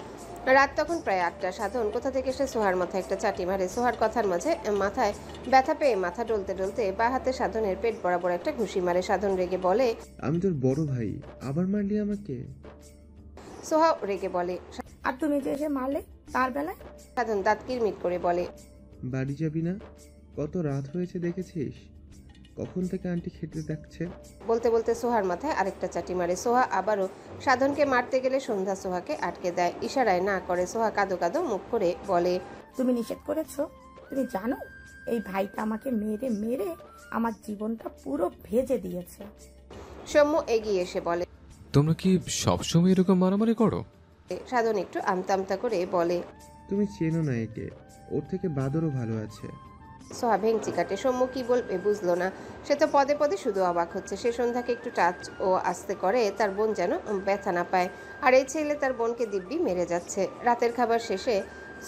রাত তখন প্রায় 8টা। সাধন কোথা থেকে এসে সোহার মাথায় একটা চাটি মারে। সোহার কথার মাঝে মাথায় ব্যথা পেয়ে মাথা ডলতে ডলতে বা হাতে সাধনের পেট বরাবর একটা ঘুষি মারে। সাধন রেগে বলে, আমি তোর বড় ভাই, আবার মারলি আমাকে? সোহা রেগে বলে, আর তুমি যে এসে মারলে তার বেলায়? সাধন দাঁত কিরমিট করে বলে, বাড়ি যাবি না? কত রাত হয়েছে দেখেছিস? কখন থেকে আন্টি খেতে ডাকছে? বলতে বলতে সোহার মাথায় আরেকটা চাটি মারে। সোহা আবারও সাধনকে মারতে গেলে সন্ধ্যা সোহাকে আটকে দেয়, ইশারায় না করে। সোহা কাঁদো কাঁদো মুখ করে বলে, তুমি নিষেধ করেছো? তুমি জানো এই ভাইটা আমাকে মেরে মেরে আমার জীবনটা পুরো ভেজে দিয়েছে। সৌম্য এগিয়ে এসে বলে, তোমরা কি সবসময় এরকম মারামারি করো? সাধন একটু আমতা আমতা করে বলে, তুমি চেনো না একে, ওর থেকে বাদরও ভালো আছে। সোহা ভেঙচি কাটে। সৌম্য কি বলবে বুঝলো না। সে তো পদে পদে শুধু অবাক হচ্ছে। সে সন্ধ্যাকে একটু টাচ ও আস্তে করে, তার বোন যেন ব্যথা না পায়। আর এই ছেলে তার বোনকে দিব্যি মেরে যাচ্ছে। রাতের খাবার শেষে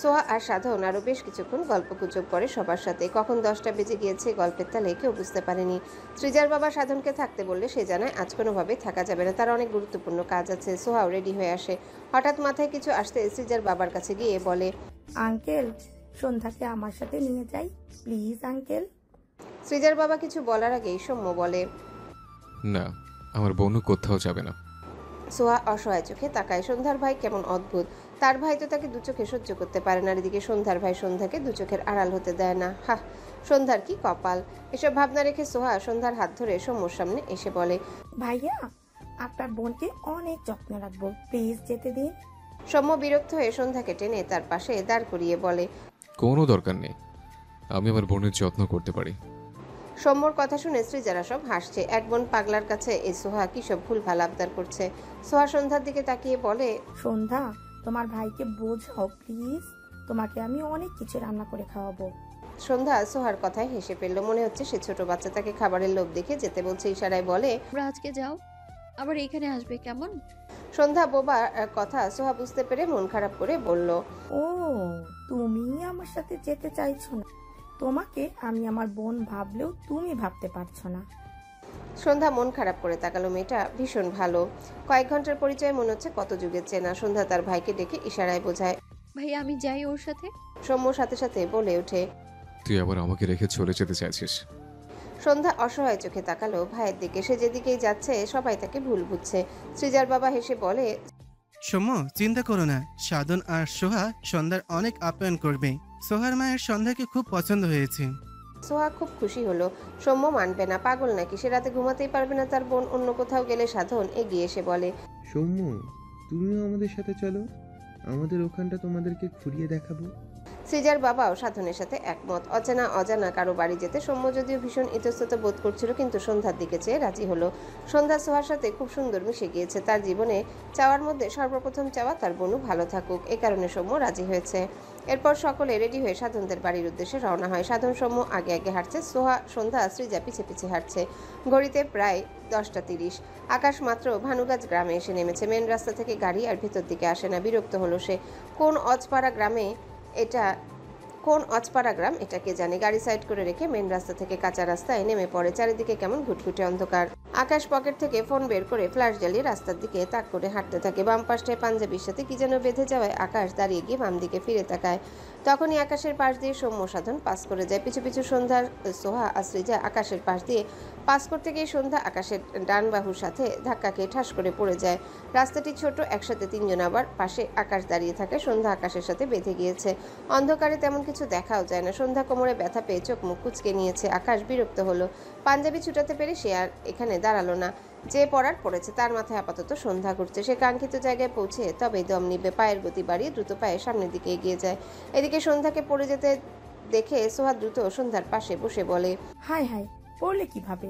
সোহা আর সাধন আরও বেশ কিছুক্ষণ গল্পগুজব করে সবার সাথে। কখন 10টা বেজে গিয়েছে গল্পের তালে কেউ বুঝতে পারেনি। সৃজার বাবা সাধনকে থাকতে বললে সে জানায় আজ কোনোভাবেই থাকা যাবে না, তার অনেক গুরুত্বপূর্ণ কাজ আছে। সোহাও রেডি হয়ে আসে। হঠাৎ মাথায় কিছু আসতে সৃজার বাবার কাছে গিয়ে বলে, আঙ্কেল, সন্ধ্যাকে আমার সাথে নিয়ে যাই প্লিজ আঙ্কেল। সৃজার বাবা কিছু বলার আগেই সৌম্য বলে, না, আমার বোনও কোথাও যাবে না। সোহা অসহায় চোখে তাকায়। সন্ধ্যার ভাই কেমন অদ্ভুত। তার ভাই তো তাকে দু চোখে সহ্য করতে পারে না, এদিকে সন্ধ্যার ভাই সন্ধ্যাকে দু চোখের আড়াল হতে দেয় না। হা, সন্ধ্যার কি কপাল। এসব ভাবনা রেখে সোহা সন্ধ্যার হাত ধরে সৌম্যর সামনে এসে বলে, ভাইয়া, আপনার বোনকে অনেক যত্ন রাখবো, প্লিজ যেতে দিন। সৌম্য বিরক্ত হয়ে সন্ধ্যাকে টেনে তার পাশে দাঁড় করিয়ে বলে, কোনো দরকার নেই, আমি আমার বোনের যত্ন করতে পারি। সৌম্যর কথা শুনে সৃজারা সব হাসছে। এক বোন পাগলার কাছে এই সোহা কি সব ভুল ভাল আবদার করছে। সোহা সন্ধ্যার দিকে তাকিয়ে বলে, সন্ধ্যা, তোমার ভাইকে বোঝাও প্লিজ, তোমাকে আমি অনেক কিছু রান্না করে খাওয়াবো। সন্ধ্যা সোহার কথায় হেসে ফেলল। মনে হচ্ছে সে ছোট বাচ্চা, তাকে খাবারের লোভ দেখে যেতে বলছে। ইশারায় বলে, তোমরা আজকে যাও, আবার এখানে আসবে কেমন? সন্ধ্যা বোবার কথা সোহা বুঝতে পেরে মন খারাপ করে বলল, ও, তুমি আমার সাথে যেতে চাইছো না? তোমাকে আমি আমার বোন ভাবলেও তুমি ভাবতে পারছো না। সন্ধ্যা মন খারাপ করে তাকালো। মেয়েটা ভীষণ ভালো। কয়েক ঘন্টার পরিচয় মনে হচ্ছে কত যুগের চেনা। সন্ধ্যা তার ভাইকে ডেকে ইশারায় বোঝায়, ভাইয়া আমি যাই ওর সাথে। সৌম্য সাথে সাথে বলে ওঠে, তুই আবার আমাকে রেখে চলে যেতে চাইছিস? সন্ধ্যা অসহায় চোখে তাকালো ভাইয়ের দিকে। সে যেদিকেই যাচ্ছে সবাই তাকে ভুল বুঝছে। সৃজার বাবা হেসে বলে, সৌম্য, চিন্তা করো না, সাধন আর সোহা সন্ধ্যার অনেক আপ্যায়ন করবে। সোহার মায়ের সন্ধ্যাকে খুব পছন্দ হয়েছে। সোহা খুব খুশি হলো। সৌম্য মানবে না, পাগল নাকি? সে রাতে ঘুমাতেই পারবে না তার বোন অন্য কোথাও গেলে? সাধন এগিয়ে এসে বলে, সৌম্য, তুমিও আমাদের সাথে চলো, আমাদের ওখানটা তোমাদেরকে ঘুরিয়ে দেখাবো। সৃজার বাবাও সাধনের সাথে একমত। অচেনা অজানা কারো বাড়ি যেতে সৌম্য যদিও ভীষণ ইতস্তত বোধ করছিল, কিন্তু সন্ধ্যার দিকে চেয়ে রাজি হলো। সন্ধ্যা সোহার সাথে খুব সুন্দর মিশে গিয়েছে। তার জীবনে চাওয়ার মধ্যে সর্বপ্রথম চাওয়া তার বোনও ভালো থাকুক। এ কারণে সৌম্য রাজি হয়েছে। এরপর সকলে রেডি হয়ে সাধনদের বাড়ির উদ্দেশ্যে রওনা হয়। সাধন সৌম্য আগে আগে হাঁটছে, সোহা সন্ধ্যা সৃজা পিছে পিছে হাঁটছে। ঘড়িতে প্রায় 10টা 30। আকাশ মাত্র ভানুগাছ গ্রামে এসে নেমেছে। মেন রাস্তা থেকে গাড়ি আর ভিতর দিকে আসে না। বিরক্ত হলো সে। কোন অজপাড়া গ্রাম এটা কে জানে। গাড়ি সাইড করে রেখে মেন রাস্তা থেকে কাঁচা রাস্তায় নেমে পড়ে। চারিদিকে কেমন ঘুটঘুটে অন্ধকার। আকাশ পকেট থেকে ফোন বের করে ফ্ল্যাশ জ্বালিয়ে রাস্তার দিকে তাক করে হাঁটতে থাকে। বাম পাশটায় পাঞ্জাবির সাথে কি যেন বেঁধে যাওয়ায় আকাশ দাঁড়িয়ে গিয়ে বাম দিকে ফিরে তাকায়। তখনই আকাশের পাশ দিয়ে সৌম্য সাধন পাস করে যায়। পিছু পিছু সন্ধ্যার সোহা আশ্রিজা আকাশের পাশ দিয়ে পাস করতে গিয়ে সন্ধ্যা আকাশের ডান বাহুর সাথে ধাক্কা খেয়ে ঠাস করে পড়ে যায়। রাস্তাটি ছোট, একসাথে তিনজন। আবার পাশে আকাশ দাঁড়িয়ে থাকে। সন্ধ্যা আকাশের সাথে বেঁধে গিয়েছে। অন্ধকারে তেমন কিছু দেখাও যায় না। সন্ধ্যা কোমরে ব্যথা পেয়ে চোখ মুখ কুচকে নিয়েছে। আকাশ বিরক্ত হলো। পাঞ্জাবি ছুটাতে পেরে সে আর এখানে দাঁড়ালো না। যে পড়ার পড়েছে, তার মাথায় আপাতত সন্ধ্যা ঘুরছে। সে কাঙ্ক্ষিত জায়গায় পৌঁছে তবেই দম নিবে। পায়ের গতি বাড়িয়ে দ্রুত পায়ে সামনের দিকে এগিয়ে যায়। এদিকে সন্ধ্যাকে পড়ে যেতে দেখে সোহা দ্রুত সন্ধ্যার পাশে বসে বলে, হাই হাই, পড়লে কিভাবে?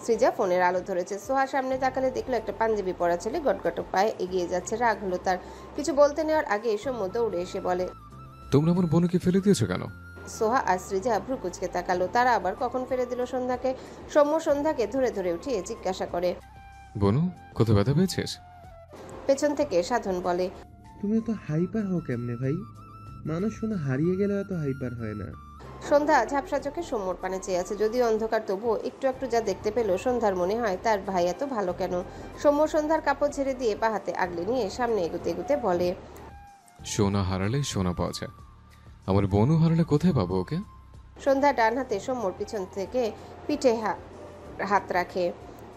সৃজা ফোনের আলো ধরেছে। সোহা সামনে তাকালে দেখলো একটা পাঞ্জাবি পরা ছেলে গটগট পায়ে এগিয়ে যাচ্ছে। রাগ হলো তার। কিছু বলতে নেওয়ার আগে সৌম্য দৌড়ে এসে বলে, তোমরা আমার বোনকে ফেলে দিয়েছো কেন? সোহা আর সৃজা ভ্রু কুচকে তাকালো। তারা আবার কখন ফেলে দিল সন্ধ্যাকে? সৌম্য সন্ধ্যাকে ধরে ধরে উঠিয়ে জিজ্ঞাসা করে, বনু, কোথাও ব্যথা পেয়েছিস? পেছন থেকে সাধন বলে, তুমি এত হাইপার হও কেমনে ভাই? মানুষ শোনা হারিয়ে গেলে এত হাইপার হয় না। সন্ধ্যা ঝাপসা চোখে সৌম্যর পানে চেয়ে আছে। যদিও অন্ধকার, তবুও একটু একটু যা দেখতে পেল সন্ধ্যার মনে হয় তার ভাই এত ভালো কেন। সৌম্য সন্ধ্যার কাপড় ঝেড়ে দিয়ে পা হাতে আগলে নিয়ে সামনে এগুতে এগুতে বলে, সোনা হারালে সোনা পাওয়া যায়, আমার বোনও হারালে কোথায় পাবো ওকে? সন্ধ্যা ডান হাতে সৌম্যর পিছন থেকে পিঠে হাত রাখে,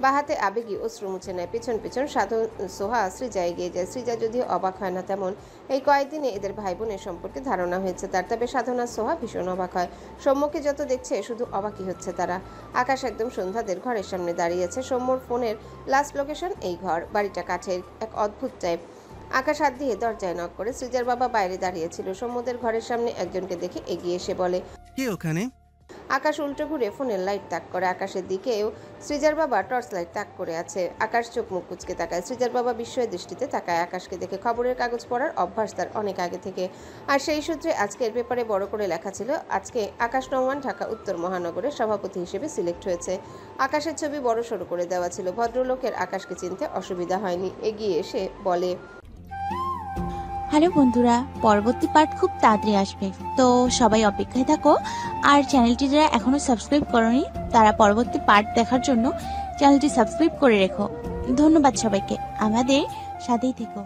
বা হাতে আবেগী অশ্রু মুছে নেয়। পিছন পিছন সাধন সোহা সৃজা এগিয়ে যায়। সৃজা যদিও অবাক হয় না তেমন। এই কয়েকদিনে এদের ভাই বোনের সম্পর্কে ধারণা হয়েছে তার। তবে সাধনা সোহা ভীষণ অবাক হয়। সৌম্যকে যত দেখছে শুধু অবাকই হচ্ছে তারা। আকাশ একদম সন্ধ্যাদের ঘরের সামনে দাঁড়িয়েছে। সৌম্যর ফোনের লাস্ট লোকেশন এই ঘর। বাড়িটা কাঠের, এক অদ্ভুত টাইপ। আকাশ হাত দিয়ে দরজায় নক করে। সৃজার বাবা বাইরে দাঁড়িয়েছিল। সৌম্যদের ঘরের সামনে একজনকে দেখে এগিয়ে এসে বলে, কে ওখানে? আকাশ উল্টো ঘুরে ফোনের লাইট তাক করে। আকাশের দিকেও সৃজার বাবা টর্চ লাইট তাক করে আছে। আকাশ চোখ মুখ কুচকে তাকায়। সৃজার বাবা বিস্ময় দৃষ্টিতে তাকায় আকাশকে দেখে। খবরের কাগজ পড়ার অভ্যাস তার অনেক আগে থেকে, আর সেই সূত্রে আজকের পেপারে বড় করে লেখা ছিল আজকে আকাশ নওমান ঢাকা উত্তর মহানগরের সভাপতি হিসেবে সিলেক্ট হয়েছে। আকাশের ছবি বড় সড়ো করে দেওয়া ছিল। ভদ্রলোকের আকাশকে চিনতে অসুবিধা হয়নি। এগিয়ে এসে বলে, হ্যালো বন্ধুরা, পরবর্তী পার্ট খুব তাড়াতাড়ি আসবে, তো সবাই অপেক্ষায় থাকো। আর চ্যানেলটি যারা এখনো সাবস্ক্রাইব করোনি তারা পরবর্তী পার্ট দেখার জন্য চ্যানেলটি সাবস্ক্রাইব করে রেখো। ধন্যবাদ সবাইকে, আমাদের সাথেই থেকো।